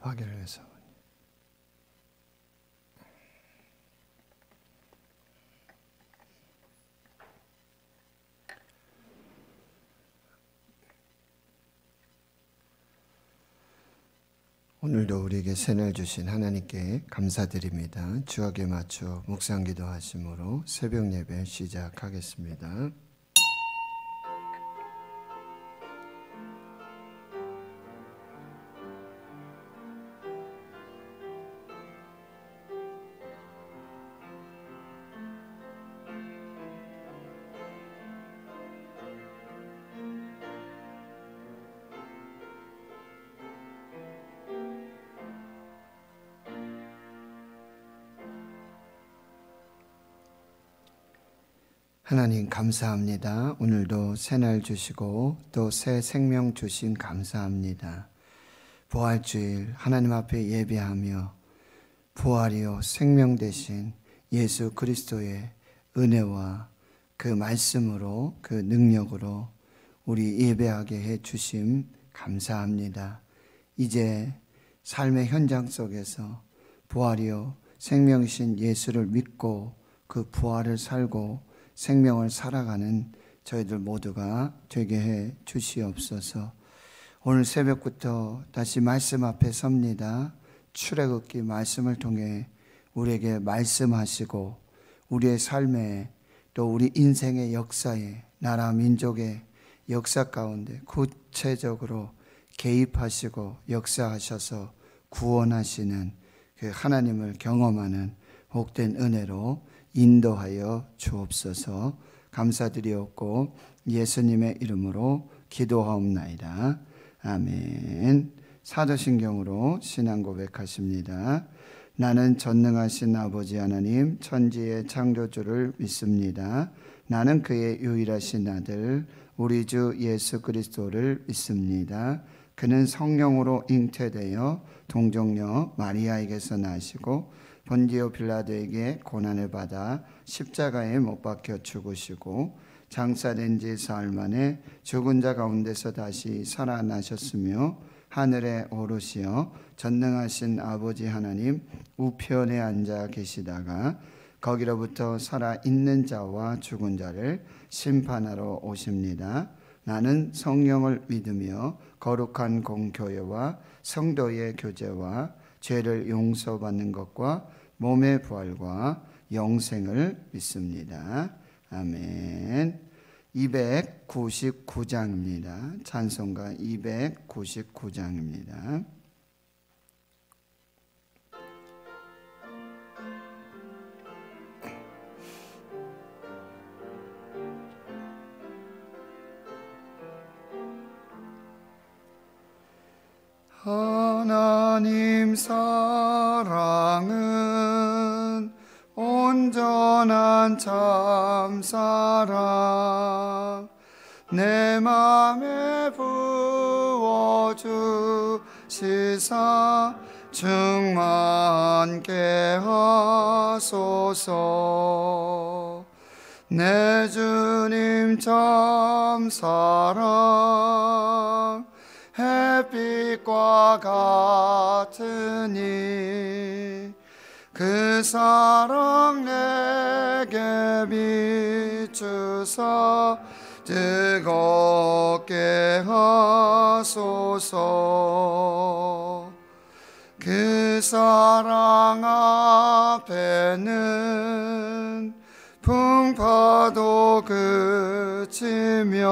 하기를 위해서. 오늘도 우리에게 새날 주신 하나님께 감사드립니다. 주역에 맞춰 묵상기도 하심으로 새벽 예배 시작하겠습니다. 하나님 감사합니다. 오늘도 새날 주시고 또 새 생명 주신 감사합니다. 부활주일 하나님 앞에 예배하며 부활이요 생명 되신 예수 그리스도의 은혜와 그 말씀으로 그 능력으로 우리 예배하게 해 주심 감사합니다. 이제 삶의 현장 속에서 부활이요 생명이신 예수를 믿고 그 부활을 살고 생명을 살아가는 저희들 모두가 되게 해 주시옵소서. 오늘 새벽부터 다시 말씀 앞에 섭니다. 출애굽기 말씀을 통해 우리에게 말씀하시고 우리의 삶에 또 우리 인생의 역사에 나라 민족의 역사 가운데 구체적으로 개입하시고 역사하셔서 구원하시는 그 하나님을 경험하는 복된 은혜로 인도하여 주옵소서. 감사드리옵고 예수님의 이름으로 기도하옵나이다. 아멘. 사도신경으로 신앙 고백하십니다. 나는 전능하신 아버지 하나님 천지의 창조주를 믿습니다. 나는 그의 유일하신 아들 우리 주 예수 그리스도를 믿습니다. 그는 성령으로 잉태되어 동정녀 마리아에게서 나시고 본디오 빌라도에게 고난을 받아 십자가에 못 박혀 죽으시고 장사된 지 사흘 만에 죽은 자 가운데서 다시 살아나셨으며 하늘에 오르시어 전능하신 아버지 하나님 우편에 앉아 계시다가 거기로부터 살아있는 자와 죽은 자를 심판하러 오십니다. 나는 성령을 믿으며 거룩한 공교회와 성도의 교제와 죄를 용서받는 것과 몸의 부활과 영생을 믿습니다. 아멘. 299장입니다. 찬송가 299장입니다. 하나님 사랑은 온전한 참사랑 내 맘에 부어주시사 충만케 하소서. 내 주님 참 사랑 햇빛과 같으니 그 사랑 내게 비추사 뜨겁게 하소서. 그 사랑 앞에는 풍파도 그치며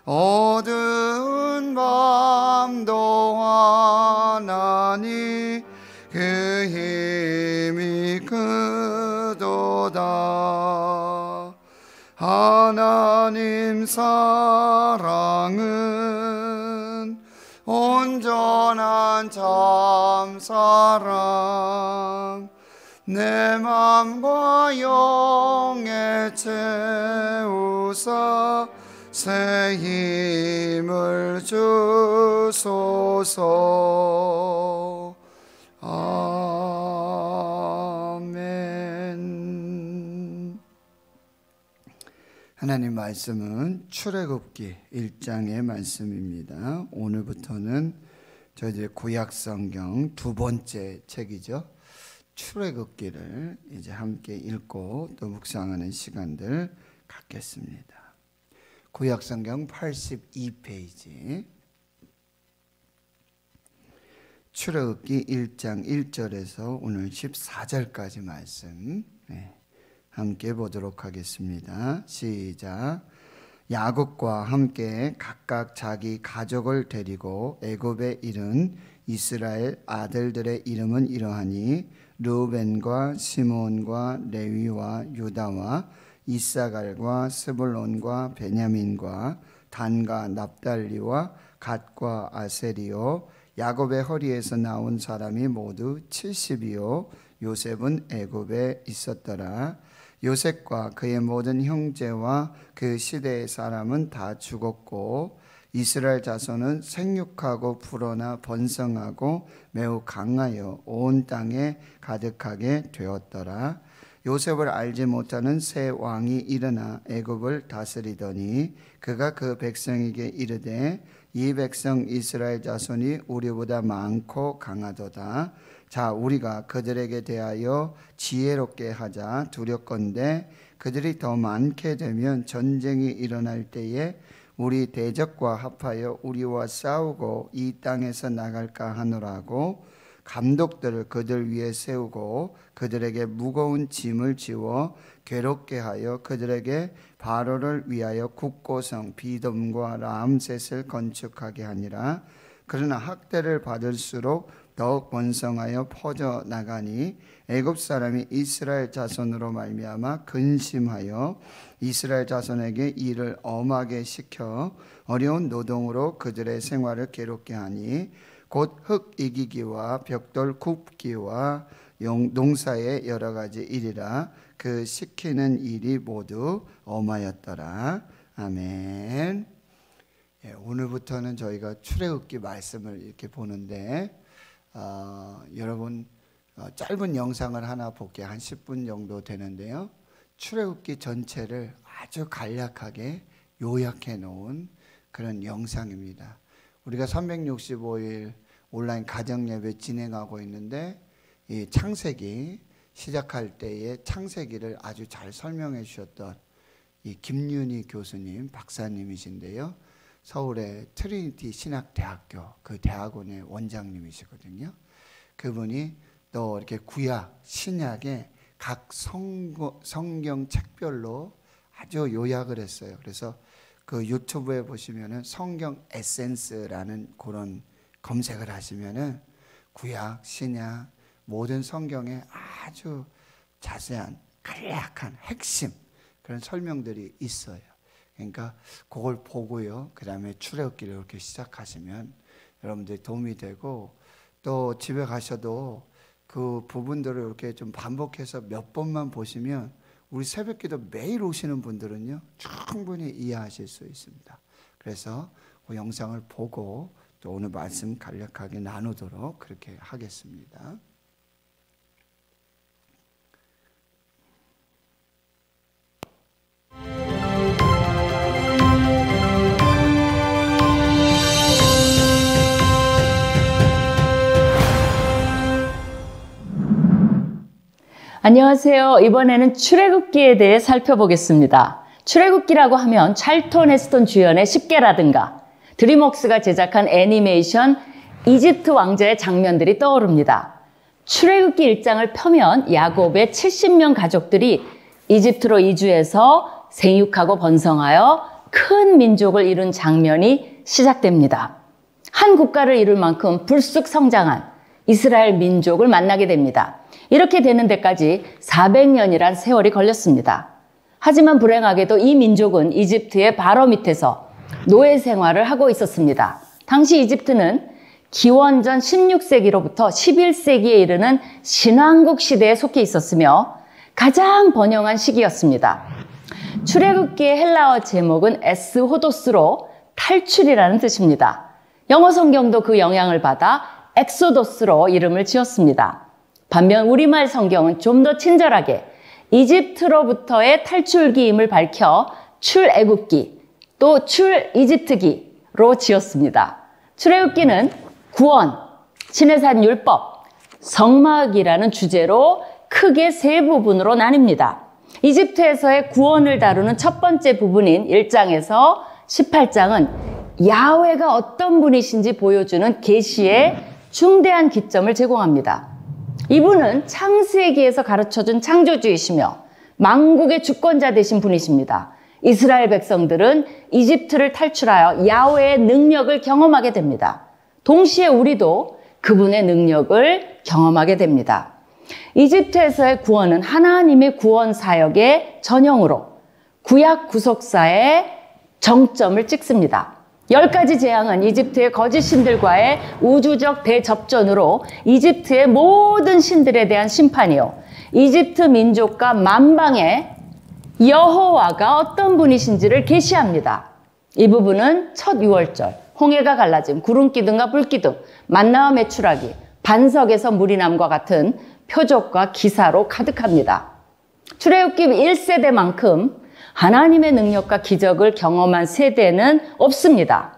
어두운 밤도 환하니 그 힘이 크도다. 하나님 사랑은 온전한 참사랑 내 맘과 영에 채우사 새 힘을 주소서. 아멘. 하나님 말씀은 출애굽기 1장의 말씀입니다. 오늘부터는 저희들의 구약성경 두 번째 책이죠. 출애굽기를 이제 함께 읽고 또 묵상하는 시간들 갖겠습니다. 구약성경 82페이지 출애굽기 1장 1절에서 오늘 14절까지 말씀 함께 보도록 하겠습니다. 시작. 야곱과 함께 각각 자기 가족을 데리고 애굽에 이른 이스라엘 아들들의 이름은 이러하니 르우벤과 시므온과 레위와 유다와 이사갈과 스불론과 베냐민과 단과 납달리와 갓과 아세리요 야곱의 허리에서 나온 사람이 모두 70이요 요셉은 애굽에 있었더라. 요셉과 그의 모든 형제와 그 시대의 사람은 다 죽었고 이스라엘 자손은 생육하고 불어나 번성하고 매우 강하여 온 땅에 가득하게 되었더라. 요셉을 알지 못하는 새 왕이 일어나 애굽을 다스리더니 그가 그 백성에게 이르되 이 백성 이스라엘 자손이 우리보다 많고 강하도다. 자, 우리가 그들에게 대하여 지혜롭게 하자. 두렵건대 그들이 더 많게 되면 전쟁이 일어날 때에 우리 대적과 합하여 우리와 싸우고 이 땅에서 나갈까 하노라고 감독들을 그들 위에 세우고 그들에게 무거운 짐을 지워 괴롭게 하여 그들에게 바로를 위하여 국고성 비돔과 라암셋을 건축하게 하니라. 그러나 학대를 받을수록 더욱 번성하여 퍼져 나가니 애굽 사람이 이스라엘 자손으로 말미암아 근심하여 이스라엘 자손에게 일을 엄하게 시켜 어려운 노동으로 그들의 생활을 괴롭게 하니 곧 흙 이기기와 벽돌 굽기와 농사의 여러 가지 일이라. 그 시키는 일이 모두 엄하였더라. 아멘. 오늘부터는 저희가 출애굽기 말씀을 이렇게 보는데 여러분 짧은 영상을 하나 볼게요. 한 10분 정도 되는데요. 출애굽기 전체를 아주 간략하게 요약해 놓은 그런 영상입니다. 우리가 365일 온라인 가정예배 진행하고 있는데 이 창세기 시작할 때의 창세기를 아주 잘 설명해 주셨던 이 김윤희 교수님 박사님이신데요. 서울의 트리니티 신학대학교 그 대학원의 원장님이시거든요. 그분이 또 이렇게 구약, 신약의 각 성경 책별로 아주 요약을 했어요. 그래서 그 유튜브에 보시면은 성경 에센스라는 그런 검색을 하시면은 구약, 신약 모든 성경에 아주 자세한 간략한 핵심 그런 설명들이 있어요. 그러니까 그걸 보고요. 그 다음에 출애굽기를 이렇게 시작하시면 여러분들이 도움이 되고 또 집에 가셔도 그 부분들을 이렇게 좀 반복해서 몇 번만 보시면 우리 새벽기도 매일 오시는 분들은요 충분히 이해하실 수 있습니다. 그래서 그 영상을 보고 또 오늘 말씀 간략하게 나누도록 그렇게 하겠습니다. 안녕하세요. 이번에는 출애굽기에 대해 살펴보겠습니다. 출애굽기라고 하면 찰톤 헤스턴 주연의 10개라든가 드림웍스가 제작한 애니메이션 이집트 왕자의 장면들이 떠오릅니다. 출애굽기 1장을 펴면 야곱의 70명 가족들이 이집트로 이주해서 생육하고 번성하여 큰 민족을 이룬 장면이 시작됩니다. 한 국가를 이룰 만큼 불쑥 성장한 이스라엘 민족을 만나게 됩니다. 이렇게 되는 데까지 400년이란 세월이 걸렸습니다. 하지만 불행하게도 이 민족은 이집트의 바로 밑에서 노예 생활을 하고 있었습니다. 당시 이집트는 기원전 16세기로부터 11세기에 이르는 신왕국 시대에 속해 있었으며 가장 번영한 시기였습니다. 출애굽기의 헬라어 제목은 에스호도스로 탈출이라는 뜻입니다. 영어 성경도 그 영향을 받아 엑소도스로 이름을 지었습니다. 반면 우리말 성경은 좀 더 친절하게 이집트로부터의 탈출기임을 밝혀 출애굽기 또 출이집트기로 지었습니다. 출애굽기는 구원, 시내산 율법, 성막이라는 주제로 크게 세 부분으로 나뉩니다. 이집트에서의 구원을 다루는 첫 번째 부분인 1장에서 18장은 야훼가 어떤 분이신지 보여주는 계시의 중대한 기점을 제공합니다. 이분은 창세기에서 가르쳐준 창조주이시며 만국의 주권자 되신 분이십니다. 이스라엘 백성들은 이집트를 탈출하여 야훼의 능력을 경험하게 됩니다. 동시에 우리도 그분의 능력을 경험하게 됩니다. 이집트에서의 구원은 하나님의 구원 사역의 전형으로 구약 구속사의 정점을 찍습니다. 10가지 재앙은 이집트의 거짓 신들과의 우주적 대접전으로 이집트의 모든 신들에 대한 심판이요, 이집트 민족과 만방의 여호와가 어떤 분이신지를 계시합니다. 이 부분은 첫 유월절, 홍해가 갈라짐, 구름기둥과 불기둥, 만나와 메추라기, 반석에서 물이 남과 같은 표적과 기사로 가득합니다. 출애굽기 1세대만큼 하나님의 능력과 기적을 경험한 세대는 없습니다.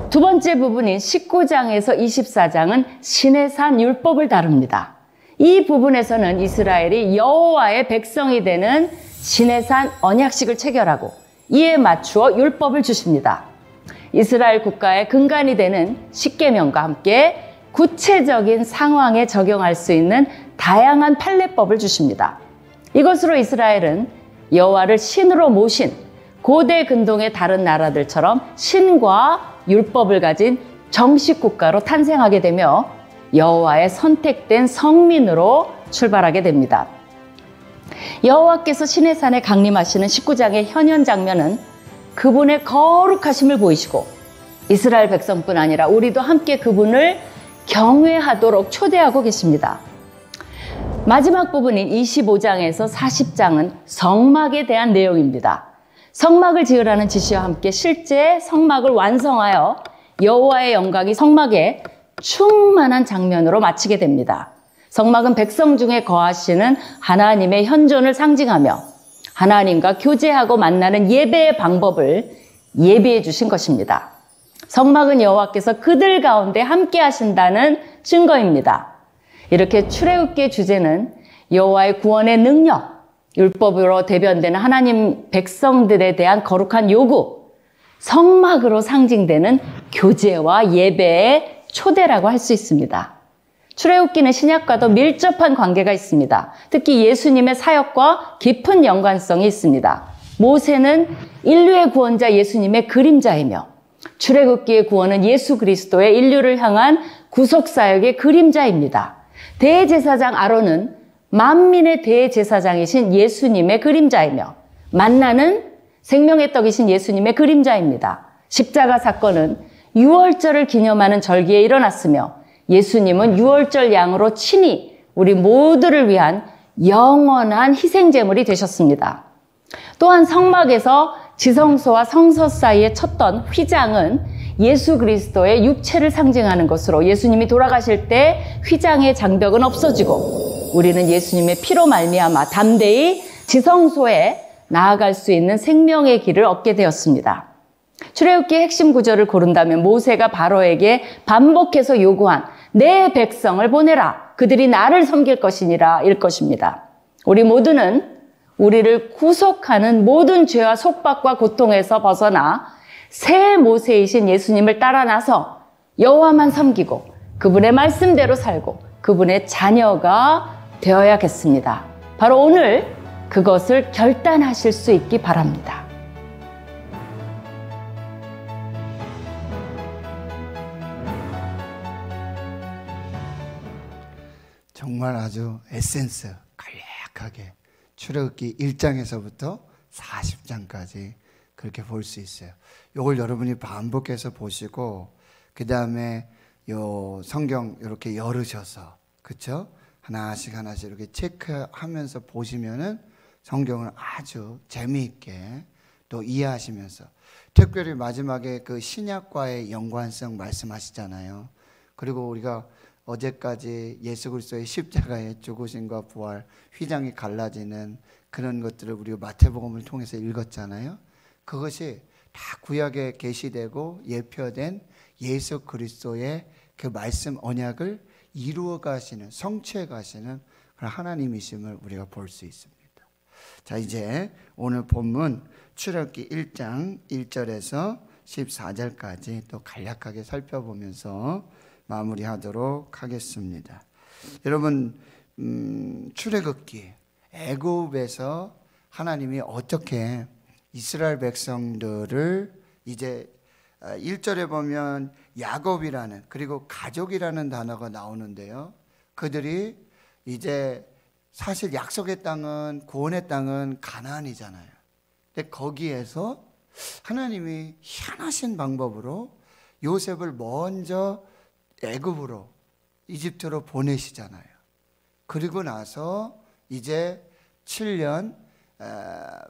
두 번째 부분인 19장에서 24장은 시내산 율법을 다룹니다. 이 부분에서는 이스라엘이 여호와의 백성이 되는 시내산 언약식을 체결하고 이에 맞추어 율법을 주십니다. 이스라엘 국가의 근간이 되는 십계명과 함께 구체적인 상황에 적용할 수 있는 다양한 판례법을 주십니다. 이것으로 이스라엘은 여호와를 신으로 모신 고대 근동의 다른 나라들처럼 신과 율법을 가진 정식 국가로 탄생하게 되며 여호와의 선택된 성민으로 출발하게 됩니다. 여호와께서 시내산에 강림하시는 19장의 현현 장면은 그분의 거룩하심을 보이시고 이스라엘 백성뿐 아니라 우리도 함께 그분을 경외하도록 초대하고 계십니다. 마지막 부분인 25장에서 40장은 성막에 대한 내용입니다. 성막을 지으라는 지시와 함께 실제 성막을 완성하여 여호와의 영광이 성막에 충만한 장면으로 마치게 됩니다. 성막은 백성 중에 거하시는 하나님의 현존을 상징하며 하나님과 교제하고 만나는 예배의 방법을 예비해 주신 것입니다. 성막은 여호와께서 그들 가운데 함께 하신다는 증거입니다. 이렇게 출애굽기의 주제는 여호와의 구원의 능력, 율법으로 대변되는 하나님 백성들에 대한 거룩한 요구, 성막으로 상징되는 교제와 예배의 초대라고 할 수 있습니다. 출애굽기는 신약과도 밀접한 관계가 있습니다. 특히 예수님의 사역과 깊은 연관성이 있습니다. 모세는 인류의 구원자 예수님의 그림자이며 출애굽기의 구원은 예수 그리스도의 인류를 향한 구속사역의 그림자입니다. 대제사장 아론은 만민의 대제사장이신 예수님의 그림자이며 만나는 생명의 떡이신 예수님의 그림자입니다. 십자가 사건은 유월절을 기념하는 절기에 일어났으며 예수님은 유월절 양으로 친히 우리 모두를 위한 영원한 희생제물이 되셨습니다. 또한 성막에서 지성소와 성서 사이에 쳤던 휘장은 예수 그리스도의 육체를 상징하는 것으로 예수님이 돌아가실 때 휘장의 장벽은 없어지고 우리는 예수님의 피로 말미암아 담대히 지성소에 나아갈 수 있는 생명의 길을 얻게 되었습니다. 출애굽기의 핵심 구절을 고른다면 모세가 바로에게 반복해서 요구한 내 백성을 보내라, 그들이 나를 섬길 것이니라 일 것입니다. 우리 모두는 우리를 구속하는 모든 죄와 속박과 고통에서 벗어나 새 모세이신 예수님을 따라 나서 여호와만 섬기고 그분의 말씀대로 살고 그분의 자녀가 되어야겠습니다. 바로 오늘 그것을 결단하실 수 있기 바랍니다. 정말 아주 에센스 간략하게 출애굽기 1장에서부터 40장까지 그렇게 볼 수 있어요. 이걸 여러분이 반복해서 보시고 그 다음에 요 성경 이렇게 열으셔서 그렇죠? 하나씩 이렇게 체크하면서 보시면은 성경을 아주 재미있게 또 이해하시면서 특별히 마지막에 그 신약과의 연관성 말씀하시잖아요. 그리고 우리가 어제까지 예수 그리스도의 십자가의 죽으심과 부활, 휘장이 갈라지는 그런 것들을 우리가 마태복음을 통해서 읽었잖아요. 그것이 다 구약에 계시되고 예표된 예수 그리스도의 그 말씀 언약을 이루어 가시는, 성취해 가시는 그런 하나님이심을 우리가 볼 수 있습니다. 자, 이제 오늘 본문 출애굽기 1장 1절에서 14절까지 또 간략하게 살펴보면서 마무리하도록 하겠습니다. 여러분, 출애굽기, 애굽에서 하나님이 어떻게 이스라엘 백성들을 이제 1절에 보면 야곱이라는, 그리고 가족이라는 단어가 나오는데요. 그들이 이제 사실 약속의 땅은, 구원의 땅은 가나안이잖아요. 근데 거기에서 하나님이 희한하신 방법으로 요셉을 먼저 애굽으로, 이집트로 보내시잖아요. 그리고 나서 이제 7년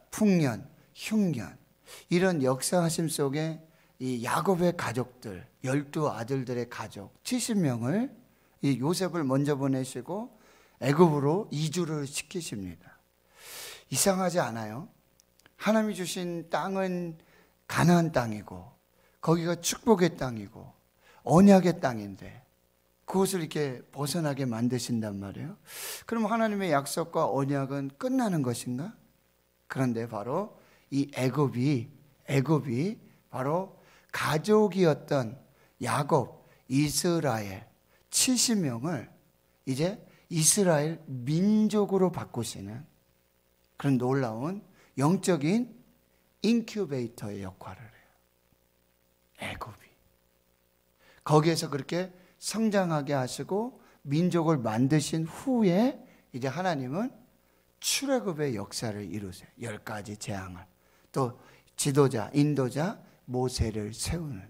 풍년, 흉년, 이런 역사하심 속에 이 야곱의 가족들, 12아들들의 가족 70명을 이 요셉을 먼저 보내시고 애굽으로 이주를 시키십니다. 이상하지 않아요? 하나님이 주신 땅은 가나안 땅이고 거기가 축복의 땅이고 언약의 땅인데 그것을 이렇게 벗어나게 만드신단 말이에요. 그럼 하나님의 약속과 언약은 끝나는 것인가? 그런데 바로 이 애굽이 바로 가족이었던 야곱, 이스라엘 70명을 이제 이스라엘 민족으로 바꾸시는 그런 놀라운 영적인 인큐베이터의 역할을 해요. 애굽이. 거기에서 그렇게 성장하게 하시고 민족을 만드신 후에 이제 하나님은 출애굽의 역사를 이루세요. 10가지 재앙을. 또 지도자, 인도자 모세를 세우는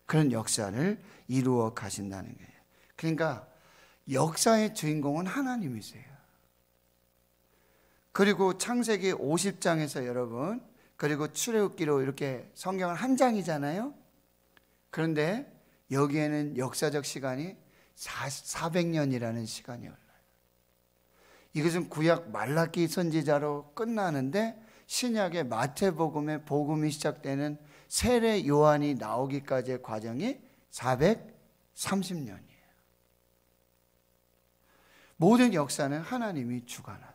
그런 역사를 이루어 가신다는 거예요. 그러니까 역사의 주인공은 하나님이세요. 그리고 창세기 50장에서 여러분, 그리고 출애굽기로 이렇게 성경은 한 장이잖아요. 그런데 여기에는 역사적 시간이 400년이라는 시간이 흘러요. 이것은 구약 말라기 선지자로 끝나는데 신약의 마태복음의 복음이 시작되는 세례 요한이 나오기까지의 과정이 430년이에요. 모든 역사는 하나님이 주관하세요.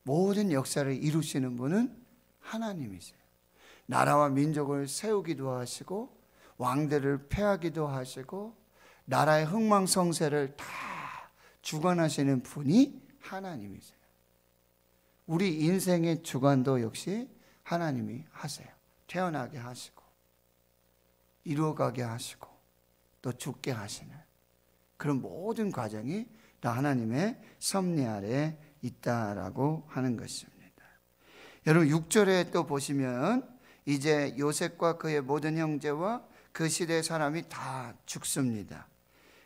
모든 역사를 이루시는 분은 하나님이세요. 나라와 민족을 세우기도 하시고 왕들을 폐하기도 하시고 나라의 흥망성쇠를 다 주관하시는 분이 하나님이세요. 우리 인생의 주관도 역시 하나님이 하세요. 태어나게 하시고 이루어가게 하시고 또 죽게 하시는 그런 모든 과정이 다 하나님의 섭리 아래에 있다라고 하는 것입니다. 여러분 6절에 또 보시면 이제 요셉과 그의 모든 형제와 그 시대의 사람이 다 죽습니다.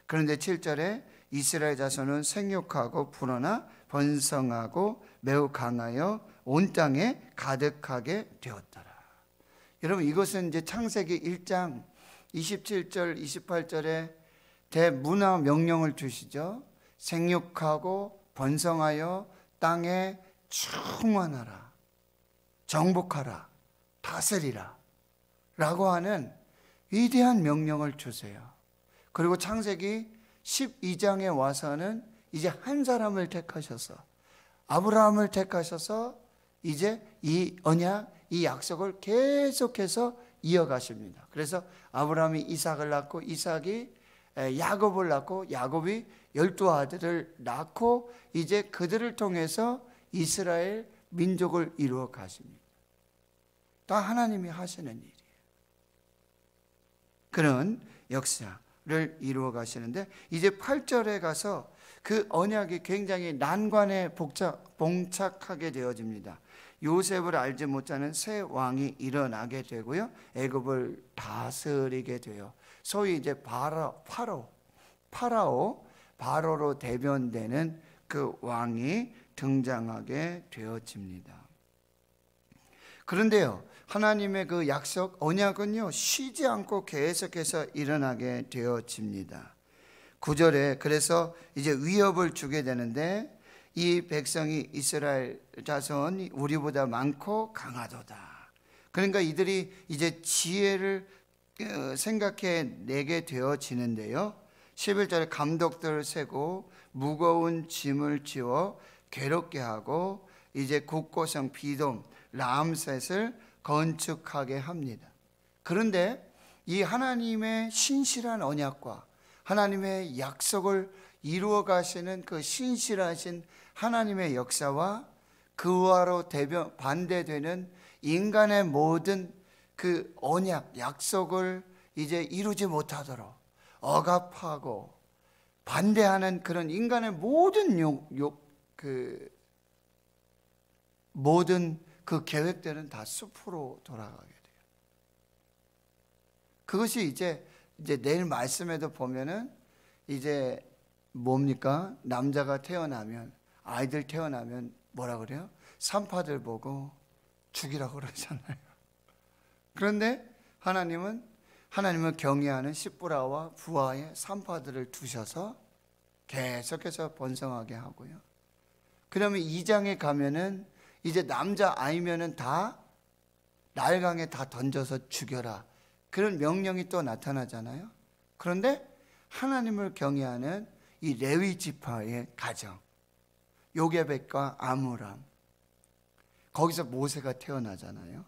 그런데 7절에 이스라엘 자손은 생육하고 불어나 번성하고 매우 강하여 온 땅에 가득하게 되었더라. 여러분 이것은 이제 창세기 1장 27절 28절에 대문화 명령을 주시죠. 생육하고 번성하여 땅에 충만하라, 정복하라, 다스리라 라고 하는 위대한 명령을 주세요. 그리고 창세기 12장에 와서는 이제 한 사람을 택하셔서 아브라함을 택하셔서 이제 이 언약, 이 약속을 계속해서 이어가십니다. 그래서 아브라함이 이삭을 낳고 이삭이 야곱을 낳고 야곱이 12아들을 낳고 이제 그들을 통해서 이스라엘 민족을 이루어 가십니다. 다 하나님이 하시는 일이에요. 그런 역사를 이루어 가시는데 이제 8절에 가서 그 언약이 굉장히 난관에 봉착하게 되어집니다. 요셉을 알지 못하는 새 왕이 일어나게 되고요. 애굽을 다스리게 돼요. 소위 이제 바로로 대변되는 그 왕이 등장하게 되어집니다. 그런데요, 하나님의 그 약속, 언약은요, 쉬지 않고 계속해서 일어나게 되어집니다. 9절에 그래서 이제 위협을 주게 되는데 이 백성이 이스라엘 자손이 우리보다 많고 강하도다. 그러니까 이들이 이제 지혜를 생각해 내게 되어지는데요. 11절에 감독들을 세고 무거운 짐을 지워 괴롭게 하고 이제 국고성 비돔 람셋을 건축하게 합니다. 그런데 이 하나님의 신실한 언약과 하나님의 약속을 이루어 가시는 그 신실하신 하나님의 역사와 그와로 반대되는 인간의 모든 그 언약, 약속을 이제 이루지 못하도록 억압하고 반대하는 그런 인간의 모든 그 계획들은 다 숲으로 돌아가게 돼요. 그것이 이제 내일 말씀에도 보면은 이제 뭡니까? 남자가 태어나면, 아이들 태어나면 뭐라 그래요? 산파들 보고 죽이라고 그러잖아요. 그런데 하나님을 경외하는 십부라와 부하의 산파들을 두셔서 계속해서 번성하게 하고요. 그러면 2장에 가면은 이제 남자 아이면은 다 날강에 다 던져서 죽여라. 그런 명령이 또 나타나잖아요. 그런데 하나님을 경외하는 이 레위 지파의 가정, 요게벳과 아므람, 거기서 모세가 태어나잖아요.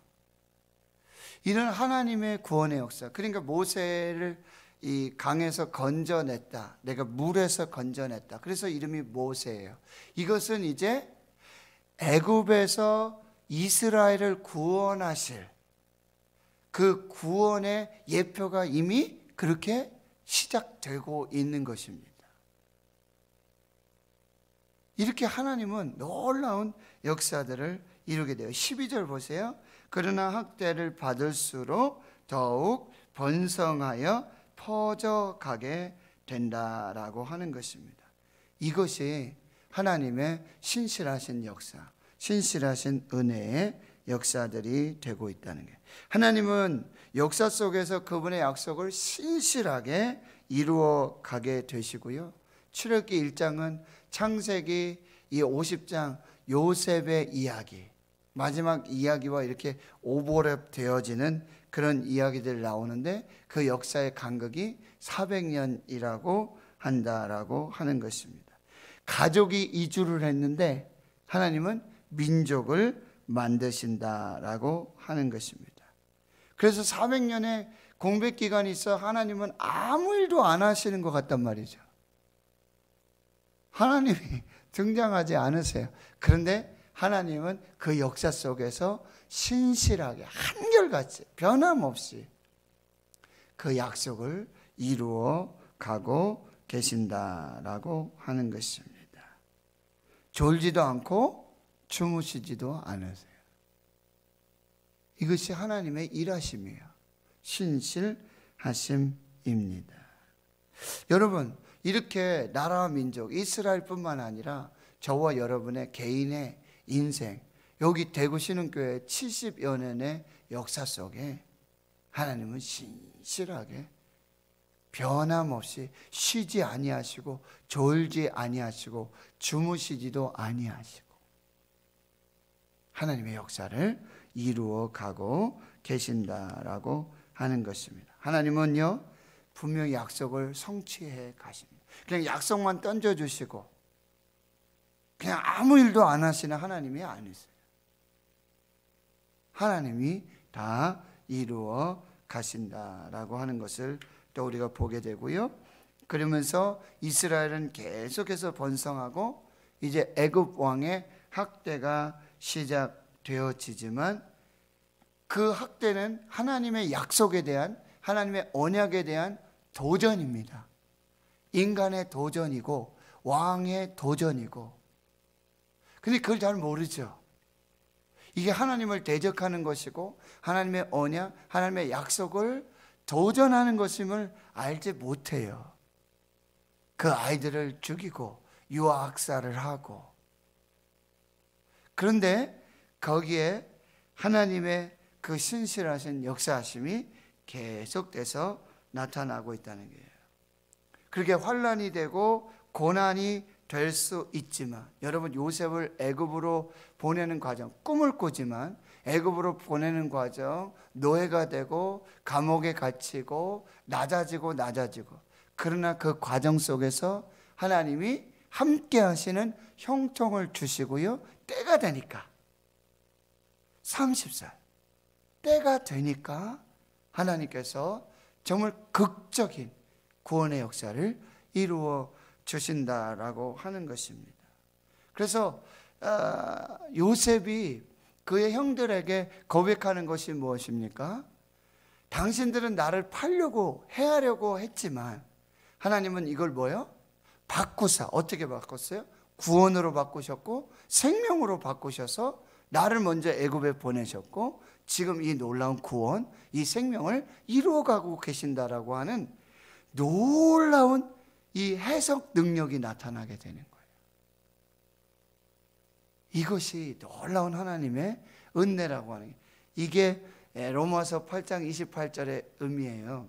이런 하나님의 구원의 역사, 그러니까 모세를 이 강에서 건져냈다, 내가 물에서 건져냈다, 그래서 이름이 모세예요. 이것은 이제 애굽에서 이스라엘을 구원하실 그 구원의 예표가 이미 그렇게 시작되고 있는 것입니다. 이렇게 하나님은 놀라운 역사들을 이루게 돼요. 12절 보세요. 그러나 학대를 받을수록 더욱 번성하여 퍼져가게 된다라고 하는 것입니다. 이것이 하나님의 신실하신 역사, 신실하신 은혜의 역사들이 되고 있다는 게, 하나님은 역사 속에서 그분의 약속을 신실하게 이루어 가게 되시고요. 출애굽기 1장은 창세기 이 50장 요셉의 이야기, 마지막 이야기와 이렇게 오버랩 되어지는 그런 이야기들 나오는데 그 역사의 간극이 400년이라고 한다라고 하는 것입니다. 가족이 이주를 했는데 하나님은 민족을 만드신다라고 하는 것입니다. 그래서 400년의 공백 기간이 있어 하나님은 아무 일도 안 하시는 것 같단 말이죠. 하나님이 등장하지 않으세요. 그런데 하나님은 그 역사 속에서 신실하게 한결같이 변함없이 그 약속을 이루어 가고 계신다라고 하는 것입니다. 졸지도 않고 주무시지도 않으세요. 이것이 하나님의 일하심이에요. 신실하심입니다. 여러분, 이렇게 나라와 민족, 이스라엘뿐만 아니라 저와 여러분의 개인의 인생, 여기 대구신흥교회 70여 년의 역사 속에 하나님은 신실하게 변함없이 쉬지 아니하시고 졸지 아니하시고 주무시지도 아니하시고 하나님의 역사를 이루어 가고 계신다라고 하는 것입니다. 하나님은요, 분명히 약속을 성취해 가십니다. 그냥 약속만 던져주시고 그냥 아무 일도 안 하시는 하나님이 아니세요. 하나님이 다 이루어 가신다라고 하는 것을 또 우리가 보게 되고요. 그러면서 이스라엘은 계속해서 번성하고 이제 애굽 왕의 학대가 시작되어지지만 그 학대는 하나님의 약속에 대한, 하나님의 언약에 대한 도전입니다. 인간의 도전이고 왕의 도전이고, 근데 그걸 잘 모르죠. 이게 하나님을 대적하는 것이고 하나님의 언약, 하나님의 약속을 도전하는 것임을 알지 못해요. 그 아이들을 죽이고 유아학살을 하고, 그런데 거기에 하나님의 그 신실하신 역사하심이 계속돼서 나타나고 있다는 거예요. 그렇게 환난이 되고 고난이 될 수 있지만, 여러분 요셉을 애굽으로 보내는 과정, 꿈을 꾸지만 애굽으로 보내는 과정, 노예가 되고 감옥에 갇히고 낮아지고 그러나 그 과정 속에서 하나님이 함께 하시는 형통을 주시고요. 때가 되니까 30살 때가 되니까 하나님께서 정말 극적인 구원의 역사를 이루어 주신다라고 하는 것입니다. 그래서 요셉이 그의 형들에게 고백하는 것이 무엇입니까? 당신들은 나를 팔려고 해하려고 했지만 하나님은 이걸 뭐요? 바꾸사. 어떻게 바꿨어요? 구원으로 바꾸셨고 생명으로 바꾸셔서 나를 먼저 애굽에 보내셨고 지금 이 놀라운 구원, 이 생명을 이루어가고 계신다라고 하는 놀라운 이 해석 능력이 나타나게 되는 거예요. 이것이 놀라운 하나님의 은혜라고 하는 게, 이게 로마서 8장 28절의 의미예요.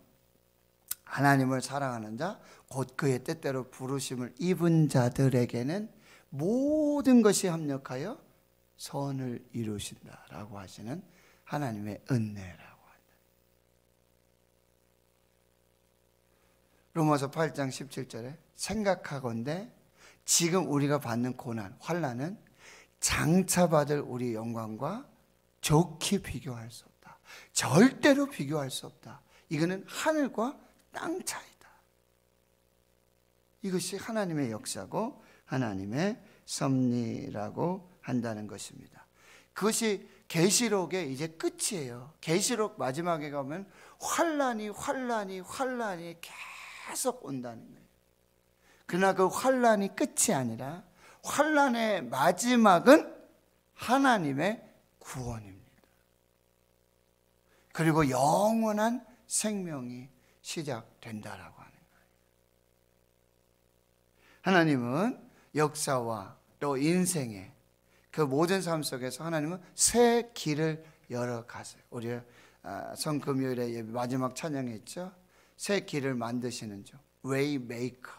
하나님을 사랑하는 자, 곧 그의 뜻대로 부르심을 입은 자들에게는 모든 것이 합력하여 선을 이루신다라고 하시는 하나님의 은혜라고 한다. 로마서 8장 17절에 생각하건대 지금 우리가 받는 고난, 환난은 장차 받을 우리 영광과 좋게 비교할 수 없다. 절대로 비교할 수 없다. 이거는 하늘과 땅 차이다. 이것이 하나님의 역사고 하나님의 섭리라고 한다는 것입니다. 그것이 계시록의 이제 끝이에요. 계시록 마지막에 가면 환난이 계속 온다는 거예요. 그러나 그 환난이 끝이 아니라 환난의 마지막은 하나님의 구원입니다. 그리고 영원한 생명이 시작된다라고 하는 거예요. 하나님은 역사와 또 인생의 그 모든 삶 속에서 하나님은 새 길을 열어 가세요. 우리 성금요일에 마지막 찬양했죠. 새 길을 만드시는 주, 웨이메이커.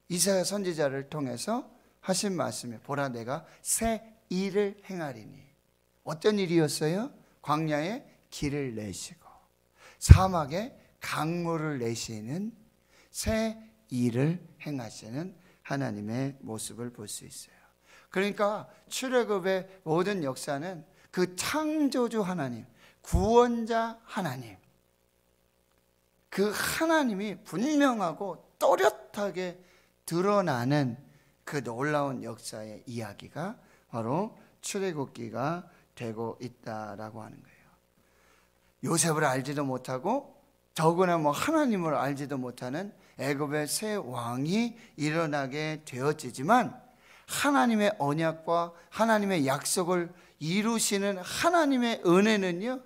이사야 선지자를 통해서 하신 말씀에 보라 내가 새 일을 행하리니. 어떤 일이었어요? 광야에 길을 내시고 사막에 강물을 내시는 새 일을 행하시는 하나님의 모습을 볼 수 있어요. 그러니까 출애굽의 모든 역사는 그 창조주 하나님, 구원자 하나님, 그 하나님이 분명하고 또렷하게 드러나는 그 놀라운 역사의 이야기가 바로 출애굽기가 되고 있다라고 하는 거예요. 요셉을 알지도 못하고 더구나 하나님을 알지도 못하는 애굽의 새 왕이 일어나게 되어지지만 하나님의 언약과 하나님의 약속을 이루시는 하나님의 은혜는요,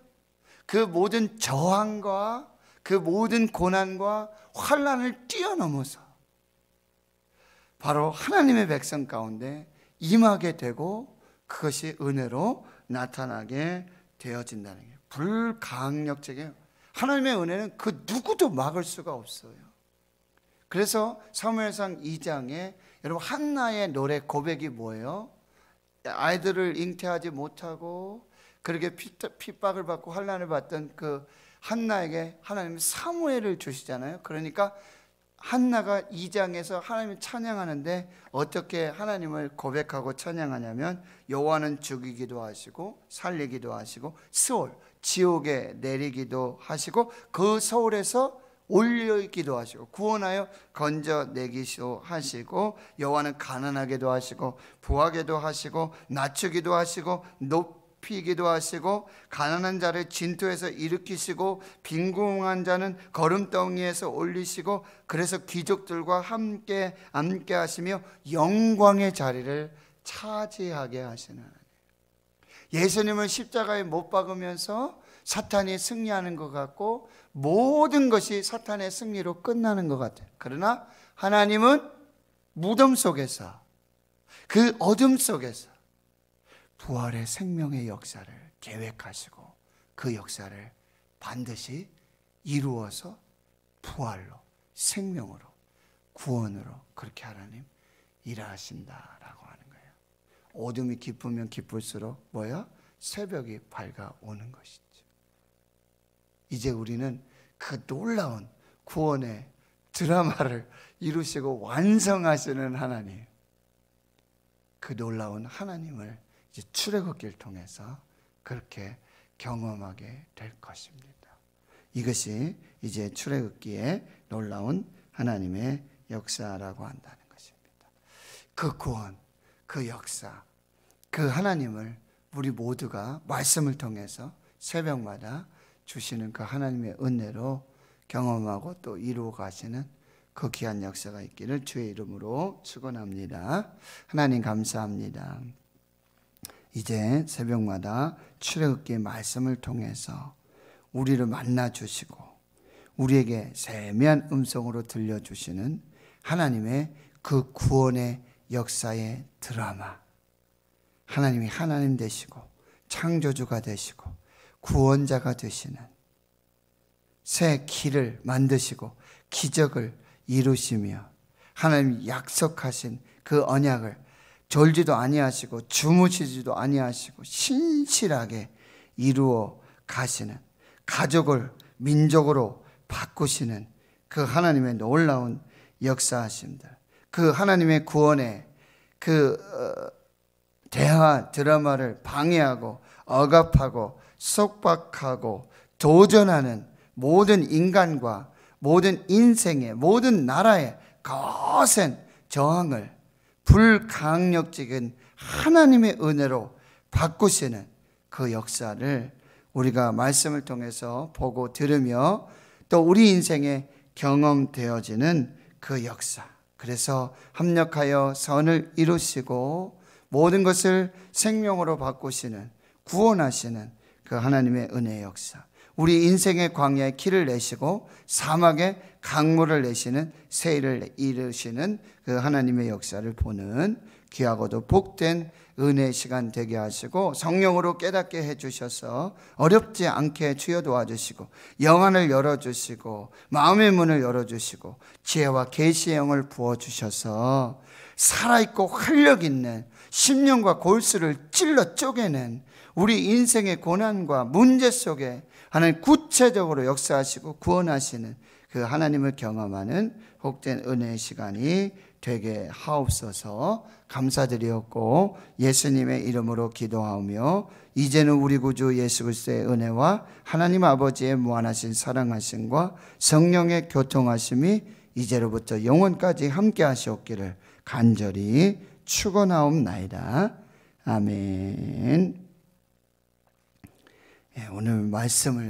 그 모든 저항과 그 모든 고난과 환난을 뛰어넘어서 바로 하나님의 백성 가운데 임하게 되고 그것이 은혜로 나타나게 되어진다는 게 불강력적이에요. 하나님의 은혜는 그 누구도 막을 수가 없어요. 그래서 사무엘상 2장에 여러분 한나의 노래 고백이 뭐예요? 아이들을 잉태하지 못하고 그렇게 핍박을 받고 환난을 받던 그 한나에게 하나님은 사무엘을 주시잖아요. 그러니까 한나가 2장에서 하나님을 찬양하는데 어떻게 하나님을 고백하고 찬양하냐면 여호와는 죽이기도 하시고 살리기도 하시고 스올 지옥에 내리기도 하시고 그 서울에서 올리기도 하시고 구원하여 건져내기도 하시고 여호와는 가난하게도 하시고 부하게도 하시고 낮추기도 하시고 높이기도 하시고 가난한 자를 진토에서 일으키시고 빈궁한 자는 거름덩이에서 올리시고 그래서 귀족들과 함께 앉게 하시며 영광의 자리를 차지하게 하시는 하나님. 예수님을 십자가에 못 박으면서 사탄이 승리하는 것 같고 모든 것이 사탄의 승리로 끝나는 것 같아요. 그러나 하나님은 무덤 속에서 그 어둠 속에서 부활의 생명의 역사를 계획하시고 그 역사를 반드시 이루어서 부활로 생명으로 구원으로 그렇게 하나님 일하신다라고 하는 거예요. 어둠이 깊으면 깊을수록 뭐야? 새벽이 밝아오는 것이죠. 이제 우리는 그 놀라운 구원의 드라마를 이루시고 완성하시는 하나님, 그 놀라운 하나님을 이제 출애굽기를 통해서 그렇게 경험하게 될 것입니다. 이것이 이제 출애굽기의 놀라운 하나님의 역사라고 한다는 것입니다. 그 구원, 그 역사, 그 하나님을 우리 모두가 말씀을 통해서 새벽마다 주시는 그 하나님의 은혜로 경험하고 또 이루어 가시는 그 귀한 역사가 있기를 주의 이름으로 축원합니다. 하나님 감사합니다. 이제 새벽마다 출애굽기의 말씀을 통해서 우리를 만나 주시고 우리에게 세미한 음성으로 들려주시는 하나님의 그 구원의 역사의 드라마, 하나님이 하나님 되시고 창조주가 되시고 구원자가 되시는 새 길을 만드시고 기적을 이루시며 하나님이 약속하신 그 언약을 졸지도 아니하시고 주무시지도 아니하시고 신실하게 이루어 가시는, 가족을 민족으로 바꾸시는 그 하나님의 놀라운 역사하심들, 그 하나님의 구원의 그 대화 드라마를 방해하고 억압하고 속박하고 도전하는 모든 인간과 모든 인생의 모든 나라의 거센 저항을 불강력적인 하나님의 은혜로 바꾸시는 그 역사를 우리가 말씀을 통해서 보고 들으며 또 우리 인생에 경험되어지는 그 역사, 그래서 합력하여 선을 이루시고 모든 것을 생명으로 바꾸시는, 구원하시는 그 하나님의 은혜의 역사, 우리 인생의 광야에 길을 내시고 사막에 강물을 내시는, 세일을 이루시는 그 하나님의 역사를 보는 귀하고도 복된 은혜의 시간 되게 하시고 성령으로 깨닫게 해주셔서 어렵지 않게 주여 도와주시고 영안을 열어주시고 마음의 문을 열어주시고 지혜와 계시의 영을 부어주셔서 살아있고 활력있는 심령과 골수를 찔러 쪼개는 우리 인생의 고난과 문제 속에 하나님 구체적으로 역사하시고 구원하시는 그 하나님을 경험하는 복된 은혜의 시간이 되게 하옵소서. 감사드리었고 예수님의 이름으로 기도하며 이제는 우리 구주 예수 그리스도의 은혜와 하나님 아버지의 무한하신 사랑하심과 성령의 교통하심이 이제로부터 영원까지 함께 하시옵기를 간절히 축원하옵나이다. 아멘. 오늘 말씀을